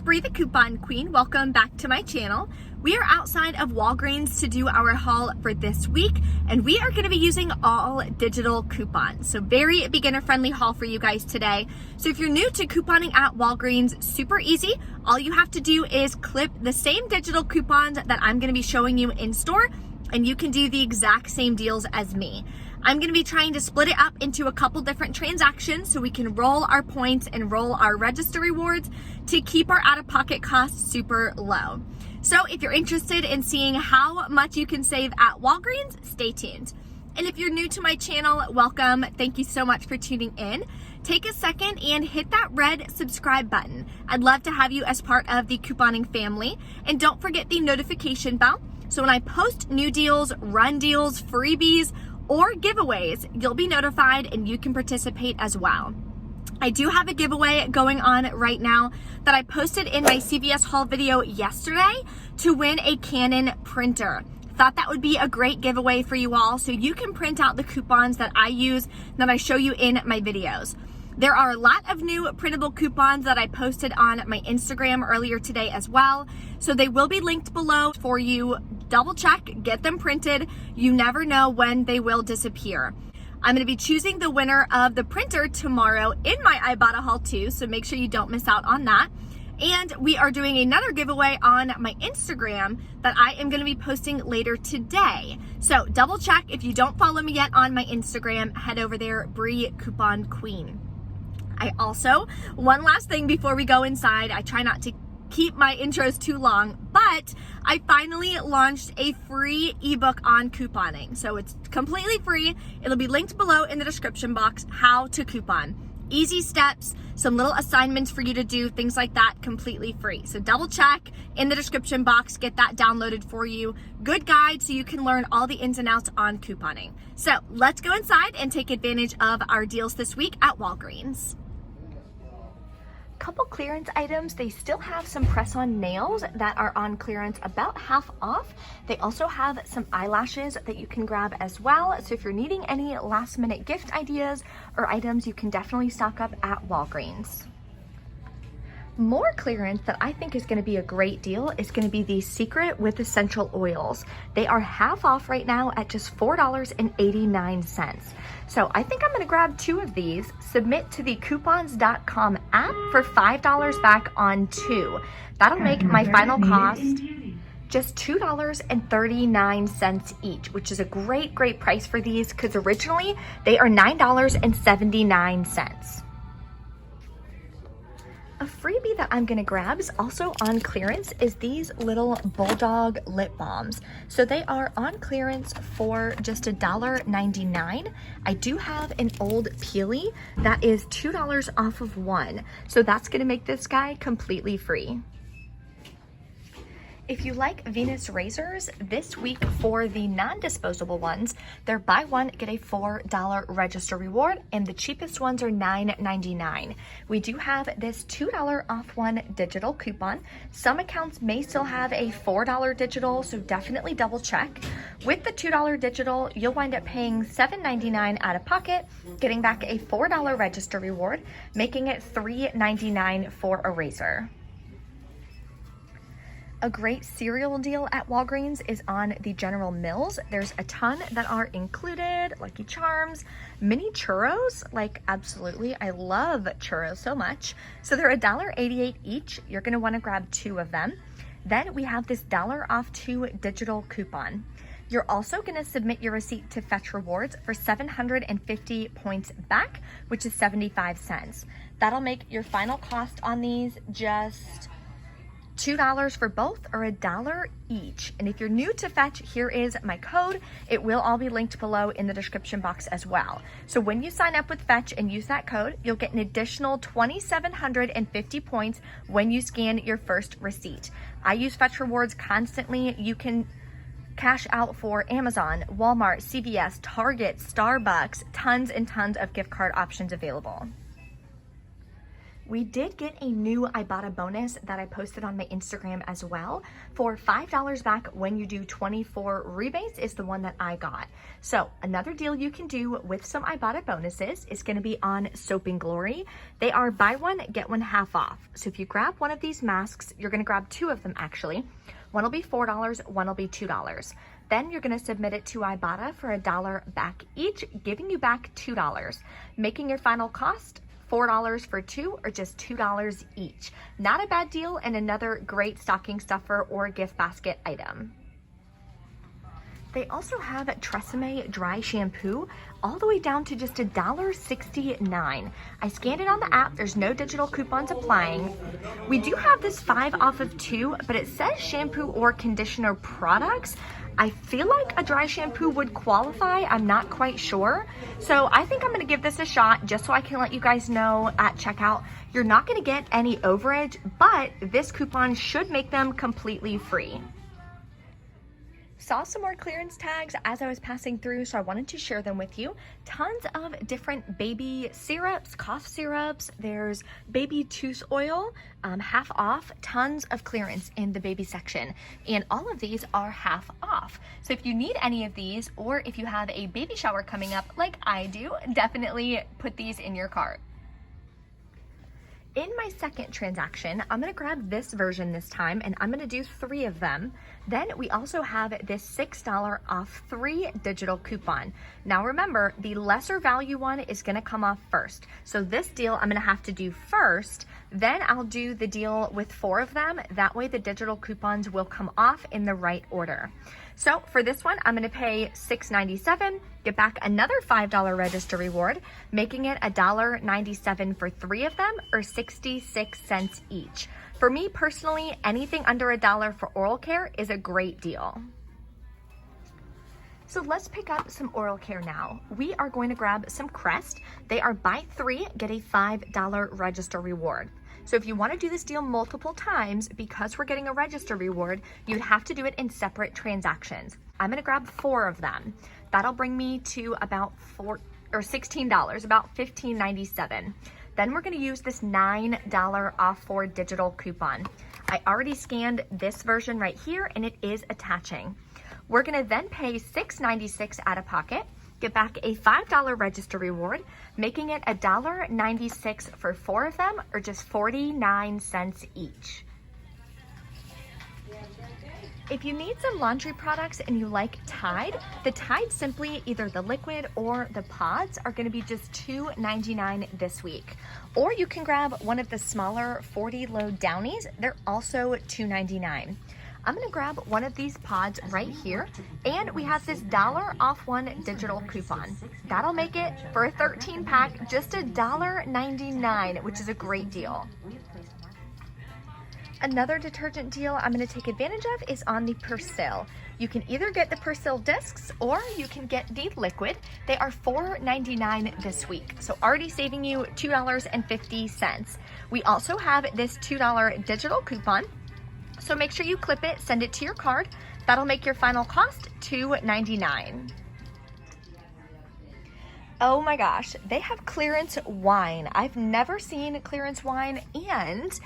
Bree the Coupon Queen. Welcome back to my channel. We are outside of Walgreens to do our haul for this week, and we are going to be using all digital coupons. So very beginner friendly haul for you guys today. So if you're new to couponing at Walgreens, super easy. All you have to do is clip the same digital coupons that I'm going to be showing you in store, and you can do the exact same deals as me. I'm going to be trying to split it up into a couple different transactions so we can roll our points and roll our register rewards to keep our out-of-pocket costs super low. So if you're interested in seeing how much you can save at Walgreens, stay tuned. And if you're new to my channel, welcome. Thank you so much for tuning in. Take a second and hit that red subscribe button. I'd love to have you as part of the couponing family. And don't forget the notification bell. So when I post new deals, run deals, freebies, or giveaways, you'll be notified and you can participate as well. I do have a giveaway going on right now that I posted in my CVS haul video yesterday to win a Canon printer. Thought that would be a great giveaway for you all, so you can print out the coupons that I use that I show you in my videos. There are a lot of new printable coupons that I posted on my Instagram earlier today as well. So they will be linked below for you. Double check, get them printed. You never know when they will disappear. I'm going to be choosing the winner of the printer tomorrow in my Ibotta haul too, so make sure you don't miss out on that. And we are doing another giveaway on my Instagram that I am going to be posting later today. So double check. If you don't follow me yet on my Instagram, head over there, Bree Coupon Queen. I also, one last thing before we go inside, I try not to keep my intros too long, but I finally launched a free ebook on couponing. So it's completely free. It'll be linked below in the description box, how to coupon. Easy steps, some little assignments for you to do, things like that, completely free. So double check in the description box, get that downloaded for you. Good guide so you can learn all the ins and outs on couponing. So let's go inside and take advantage of our deals this week at Walgreens. Couple clearance items. They still have some press-on nails that are on clearance about half off. They also have some eyelashes that you can grab as well. So if you're needing any last-minute gift ideas or items, you can definitely stock up at Walgreens. More clearance that I think is going to be a great deal is going to be the Secret with essential oils. They are half off right now at just $4.89. So I think I'm going to grab 2 of these, submit to the coupons.com app for $5 back on 2. That'll make my final cost just $2.39 each, which is a great price for these because originally they are $9.79. A freebie that I'm gonna grab is also on clearance is these little Bulldog Lip Balms. So they are on clearance for just $1.99. I do have an old Peely that is $2 off of 1. So that's gonna make this guy completely free. If you like Venus razors, this week for the non-disposable ones, they're buy one, get a $4 register reward, and the cheapest ones are $9.99. We do have this $2 off 1 digital coupon. Some accounts may still have a $4 digital, so definitely double check. With the $2 digital, you'll wind up paying $7.99 out of pocket, getting back a $4 register reward, making it $3.99 for a razor. A great cereal deal at Walgreens is on the General Mills. There's a ton that are included, Lucky Charms, mini churros, like absolutely, I love churros so much. So they're $1.88 each. You're gonna wanna grab 2 of them. Then we have this $1 off 2 digital coupon. You're also gonna submit your receipt to Fetch Rewards for 750 points back, which is 75 cents. That'll make your final cost on these just $2 for both or $1 each. And if you're new to Fetch, here is my code. It will all be linked below in the description box as well. So when you sign up with Fetch and use that code, you'll get an additional 2,750 points when you scan your first receipt. I use Fetch Rewards constantly. You can cash out for Amazon, Walmart, CVS, Target, Starbucks, tons and tons of gift card options available. We did get a new Ibotta bonus that I posted on my Instagram as well. For $5 back when you do 24 rebates is the one that I got. So another deal you can do with some Ibotta bonuses is going to be on Soap and Glory. They are buy one, get one half off. So if you grab one of these masks, you're going to grab two of them actually. One will be $4, one will be $2. Then you're going to submit it to Ibotta for $1 back each, giving you back $2, making your final cost $4 for two or just $2 each. Not a bad deal and another great stocking stuffer or gift basket item. They also have Tresemme dry shampoo all the way down to just $1.69. I scanned it on the app. There's no digital coupons applying. We do have this 5 off of 2, but it says shampoo or conditioner products. I feel like a dry shampoo would qualify. I'm not quite sure. So I think I'm going to give this a shot just so I can let you guys know at checkout. You're not going to get any overage, but this coupon should make them completely free. Saw some more clearance tags as I was passing through, so I wanted to share them with you. Tons of different baby syrups, cough syrups. There's baby tooth oil, half off. Tons of clearance in the baby section, and all of these are half off. So if you need any of these, or if you have a baby shower coming up like I do, definitely put these in your cart. In my second transaction, I'm gonna grab this version this time, and I'm gonna do 3 of them. Then we also have this $6 off 3 digital coupon. Now remember, the lesser value one is gonna come off first. So this deal I'm gonna have to do first, then I'll do the deal with 4 of them. That way the digital coupons will come off in the right order. So for this one, I'm gonna pay $6.97, get back another $5 register reward, making it $1.97 for 3 of them, or 66 cents each. For me personally, anything under $1 for oral care is a great deal. So let's pick up some oral care now. We are going to grab some Crest. They are buy 3, get a $5 register reward. So if you want to do this deal multiple times, because we're getting a register reward, you'd have to do it in separate transactions. I'm going to grab 4 of them. That'll bring me to about $16, about $15.97. Then we're going to use this $9 off 4 digital coupon. I already scanned this version right here, and it is attaching. We're going to then pay $6.96 out of pocket, get back a $5 register reward, making it $1.96 for 4 of them, or just 49 cents each. If you need some laundry products and you like Tide, the Tide Simply, either the liquid or the pods, are going to be just $2.99 this week. Or you can grab one of the smaller 40 load Downies. They're also $2.99. I'm going to grab one of these pods right here, and we have this $1 off 1 digital coupon. That'll make it, for a 13 pack, just $1.99, which is a great deal. Another detergent deal I'm going to take advantage of is on the Persil. You can either get the Persil discs or you can get the liquid. They are $4.99 this week, so already saving you $2.50. We also have this $2 digital coupon, so make sure you clip it, send it to your card. That'll make your final cost $2.99. Oh my gosh, they have clearance wine. I've never seen clearance wine, and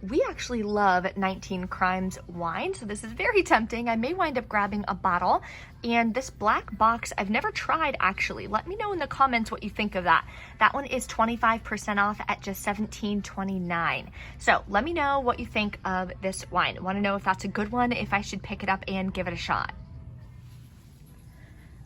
we actually love 19 Crimes wine, so this is very tempting. I may wind up grabbing a bottle. And this black box, I've never tried actually. Let me know in the comments what you think of that. That one is 25% off at just $17.29. So let me know what you think of this wine. I want to know if that's a good one, if I should pick it up and give it a shot.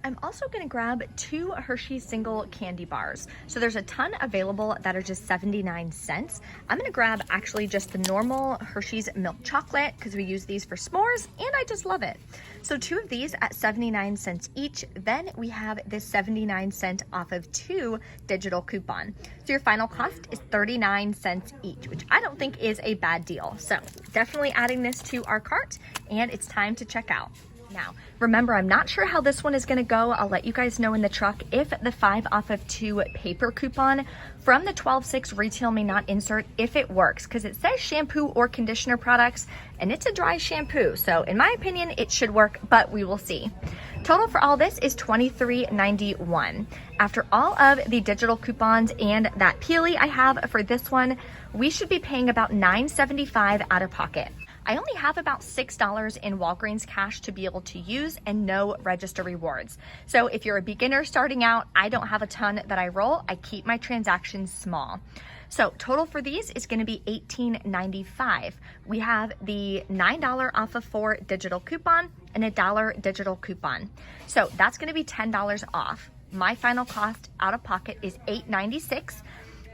I'm also going to grab 2 Hershey single candy bars. So there's a ton available that are just 79 cents. I'm going to grab actually just the normal Hershey's milk chocolate because we use these for s'mores and I just love it. So 2 of these at 79 cents each. Then we have this 79 cent off of 2 digital coupon. So your final cost is 39 cents each, which I don't think is a bad deal. So definitely adding this to our cart, and it's time to check out. Now, remember, I'm not sure how this one is going to go. I'll let you guys know in the truck if the 5 off of 2 paper coupon from the 12.6 retail may not insert, if it works, because it says shampoo or conditioner products, and it's a dry shampoo. So in my opinion, it should work, but we will see. Total for all this is $23.91. After all of the digital coupons and that peely I have for this one, we should be paying about $9.75 out of pocket. I only have about $6 in Walgreens cash to be able to use and no register rewards. So if you're a beginner starting out, I don't have a ton that I roll. I keep my transactions small. So total for these is going to be $18.95. We have the $9 off of 4 digital coupon and a $1 digital coupon. So that's going to be $10 off. My final cost out of pocket is $8.96,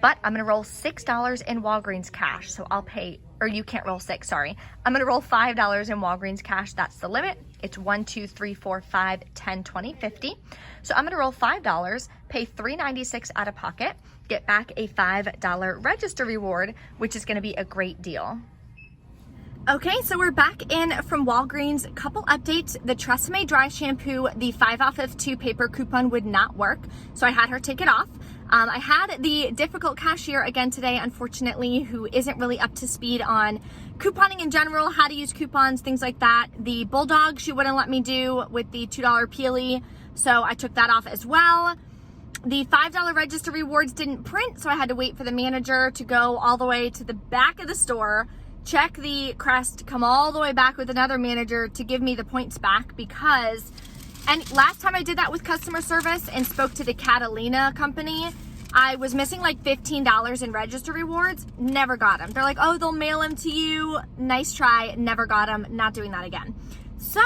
but I'm going to roll $6 in Walgreens cash. So I'll pay, or you can't roll 6, sorry. I'm going to roll $5 in Walgreens cash. That's the limit. It's 1, 2, 3, 4, 5, 10, 20, 50. So I'm going to roll $5, pay $3.96 out of pocket, get back a $5 register reward, which is going to be a great deal. Okay, so we're back in from Walgreens. Couple updates. The Tresemme dry shampoo, the 5 off of 2 paper coupon would not work, so I had her take it off. I had the difficult cashier again today, unfortunately, who isn't really up to speed on couponing in general, how to use coupons, things like that. The Bulldog, she wouldn't let me do with the $2 peely, so I took that off as well. The $5 register rewards didn't print, so I had to wait for the manager to go all the way to the back of the store, check the crest, come all the way back with another manager to give me the points back because, and last time I did that with customer service and spoke to the Catalina company, I was missing like $15 in register rewards, never got them. They're like, oh, they'll mail them to you. Nice try, never got them, not doing that again. So,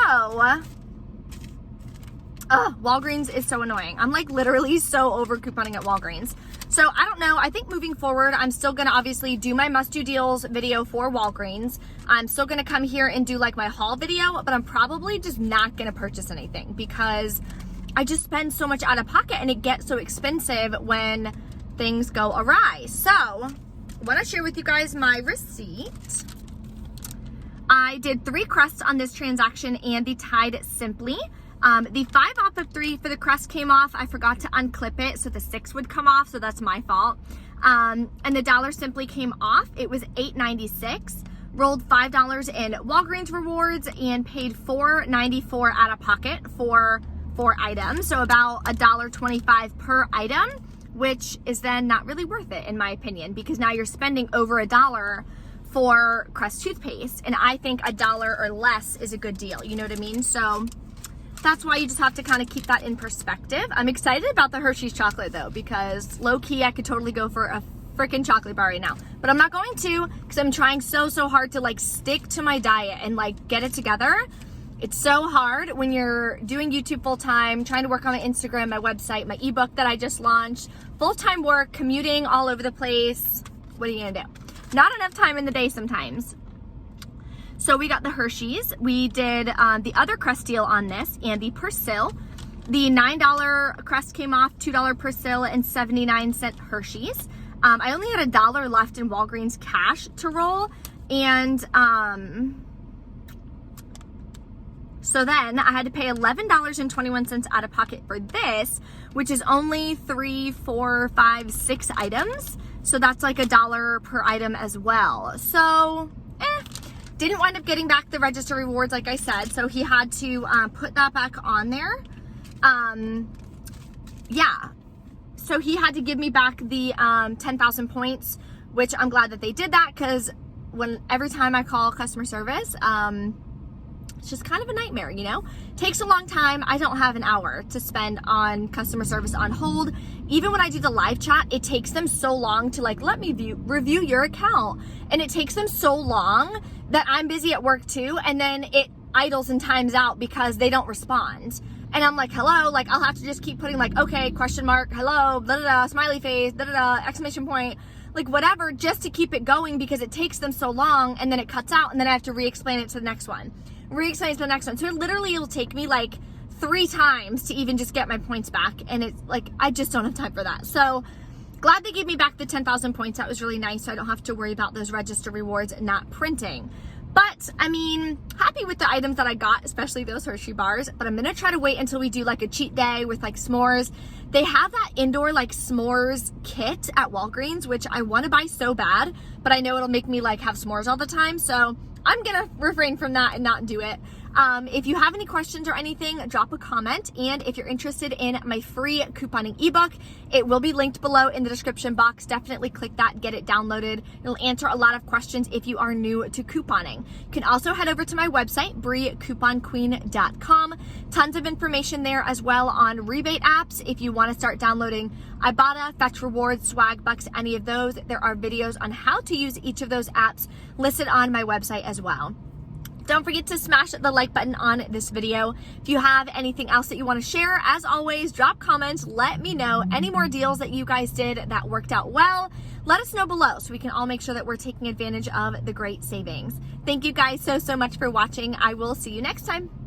Walgreens is so annoying. I'm like literally so over couponing at Walgreens. So I don't know, I think moving forward, I'm still gonna obviously do my must do deals video for Walgreens. I'm still gonna come here and do like my haul video, but I'm probably just not gonna purchase anything because I just spend so much out of pocket and it gets so expensive when things go awry. So I wanna share with you guys my receipt. I did 3 crests on this transaction and the Tide Simply. The 5 off of 3 for the crest came off. I forgot to unclip it, so the 6 would come off, so that's my fault. And the $1 Simply came off. It was $8.96. Rolled $5 in Walgreens rewards and paid $4.94 out of pocket for 4 items, so about $1.25 per item, which is then not really worth it in my opinion, because now you're spending over $1 for Crest toothpaste, and I think $1 or less is a good deal. You know what I mean? So that's why you just have to kind of keep that in perspective. I'm excited about the Hershey's chocolate though, because low key I could totally go for a freaking chocolate bar right now, but I'm not going to because I'm trying so hard to like stick to my diet and like get it together. It's so hard when you're doing YouTube full-time, trying to work on my Instagram, my website, my ebook that I just launched, full-time work, commuting all over the place. What are you gonna do? Not enough time in the day sometimes. So we got the Hershey's. We did the other crest deal on this and the Persil. The $9 crest came off, $2 Persil and 79-cent Hershey's. I only had $1 left in Walgreens cash to roll, and so then I had to pay $11.21 out of pocket for this, which is only 3, 4, 5, 6 items. So that's like $1 per item as well. So, didn't wind up getting back the register rewards like I said, so he had to put that back on there. Yeah, so he had to give me back the 10,000 points, which I'm glad that they did that, because every time I call customer service, it's just kind of a nightmare, you know? Takes a long time. I don't have an hour to spend on customer service on hold. Even when I do the live chat, it takes them so long to like, let me review your account. And it takes them so long that I'm busy at work too. And then it idles and times out because they don't respond. And I'm like, hello, like I'll have to just keep putting like, okay, question mark, hello, blah, blah, blah, smiley face, blah, blah, blah, exclamation point, like whatever, just to keep it going because it takes them so long, and then it cuts out and then I have to re-explain it to the next one. Re-explain it to the next one. So it'll take me like 3 times to even just get my points back. And it's like, I just don't have time for that. So glad they gave me back the 10,000 points. That was really nice. So I don't have to worry about those register rewards not printing. But I mean, happy with the items that I got, especially those Hershey bars. But I'm gonna try to wait until we do like a cheat day with like s'mores. They have that indoor like s'mores kit at Walgreens, which I want to buy so bad, but I know it'll make me like have s'mores all the time. So I'm gonna refrain from that and not do it. If you have any questions or anything, drop a comment. And if you're interested in my free couponing ebook, it will be linked below in the description box. Definitely click that, get it downloaded. It'll answer a lot of questions if you are new to couponing. You can also head over to my website, BrieCouponQueen.com. Tons of information there as well on rebate apps. If you want to start downloading Ibotta, Fetch Rewards, Swag Bucks, any of those, there are videos on how to use each of those apps listed on my website as well. Don't forget to smash the like button on this video. If you have anything else that you want to share, as always, drop comments. Let me know any more deals that you guys did that worked out well. Let us know below so we can all make sure that we're taking advantage of the great savings. Thank you guys so much for watching. I will see you next time.